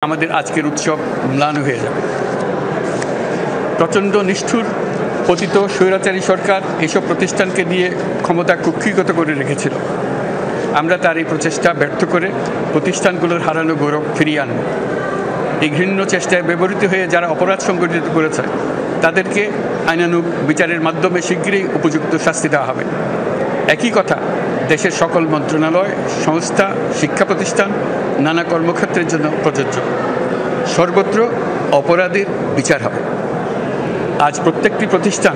আমাদের আজকের উৎসব ম্লান হয়ে যাবে। প্রচণ্ড নিষ্ঠুর পতিত স্বৈরাচারী সরকার এসব প্রতিষ্ঠানকে দিয়ে ক্ষমতা কুক্ষিগত করে রেখেছিল। আমরা তার এই প্রচেষ্টা ব্যর্থ করে প্রতিষ্ঠানগুলোর হারানো গৌরব ফিরিয়ে আনব। এই ঘৃণ্য চেষ্টায় ব্যবহৃত হয়ে যারা অপরাধ সংগঠিত করেছে তাদেরকে আইনানুগ বিচারের মাধ্যমে শীঘ্রই উপযুক্ত শাস্তি দেওয়া হবে। একই কথা দেশের সকল মন্ত্রণালয়, সংস্থা, শিক্ষা প্রতিষ্ঠান, নানা কর্মক্ষেত্রের জন্য প্রযোজ্য। সর্বত্র অপরাধীর বিচার হবে। আজ প্রত্যেকটি প্রতিষ্ঠান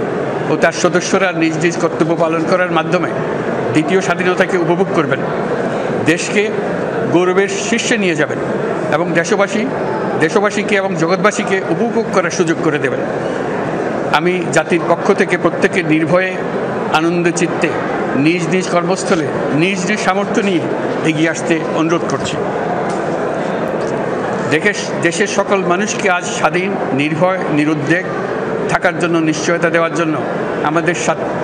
ও তার সদস্যরা নিজ নিজ কর্তব্য পালন করার মাধ্যমে দ্বিতীয় স্বাধীনতাকে উপভোগ করবেন, দেশকে গৌরবের শীর্ষে নিয়ে যাবেন এবং দেশবাসীকে এবং জগৎবাসীকে উপভোগ করার সুযোগ করে দেবেন। আমি জাতির পক্ষ থেকে প্রত্যেকে নির্ভয়ে আনন্দ চিত্তে নিজ নিজ কর্মস্থলে নিজ নিজ সামর্থ্য নিয়ে এগিয়ে আসতে অনুরোধ করছি। দেশের সকল মানুষকে আজ স্বাধীন, নির্ভয়, নিরুদ্বেগ থাকার জন্য নিশ্চয়তা দেওয়ার জন্য আমাদের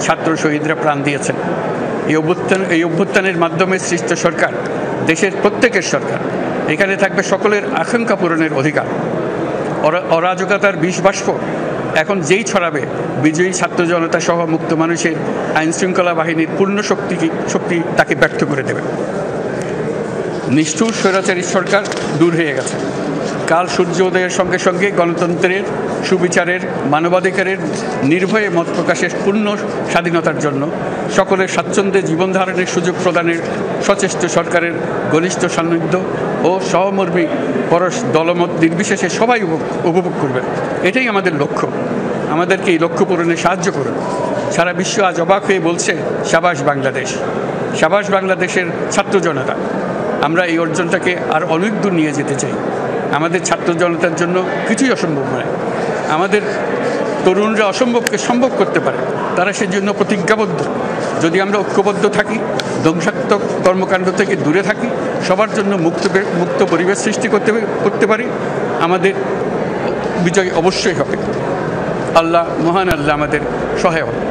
ছাত্র শহীদরা প্রাণ দিয়েছেন। এই অভ্যুত্থানের মাধ্যমে সৃষ্ট সরকার দেশের প্রত্যেকের সরকার। এখানে থাকবে সকলের আকাঙ্ক্ষা পূরণের অধিকার। অরাজকতার বিষবাষ্প এখন যেই ছড়াবে, বিজয়ী ছাত্র জনতা সহ মুক্ত মানুষের আইনশৃঙ্খলা বাহিনীর পূর্ণ শক্তি তাকে ব্যর্থ করে দেবে। নিষ্ঠুর স্বৈরাচারী সরকার দূর হয়ে গেছে। কাল সূর্য উদয়ের সঙ্গে সঙ্গে গণতন্ত্রের, সুবিচারের, মানবাধিকারের নির্ভয়ে মত প্রকাশের পূর্ণ স্বাধীনতার জন্য সকলের স্বাচ্ছন্দ্যে জীবন ধারণের সুযোগ প্রদানের সচেষ্ট সরকারের ঘনিষ্ঠ সান্নিধ্য ও সহমর্মী পরশ দলমত নির্বিশেষে সবাই উপভোগ করবেন। এটাই আমাদের লক্ষ্য। আমাদেরকে এই লক্ষ্য পূরণে সাহায্য করুন। সারা বিশ্ব আজ অবাক হয়ে বলছে, সাবাস বাংলাদেশ, সাবাস বাংলাদেশের ছাত্র জনতা। আমরা এই অর্জনটাকে আর অনেক দূর নিয়ে যেতে চাই। আমাদের ছাত্র জনতার জন্য কিছুই অসম্ভব নয়। আমাদের তরুণরা অসম্ভবকে সম্ভব করতে পারে, তারা সেজন্য প্রতিজ্ঞাবদ্ধ। যদি আমরা ঐক্যবদ্ধ থাকি, ধ্বংসাত্মক কর্মকাণ্ড থেকে দূরে থাকি, সবার জন্য মুক্ত পরিবেশ সৃষ্টি করতে পারি, আমাদের বিজয় অবশ্যই হবে। আল্লাহ, মহান আল্লাহ আমাদের সহায় হবে।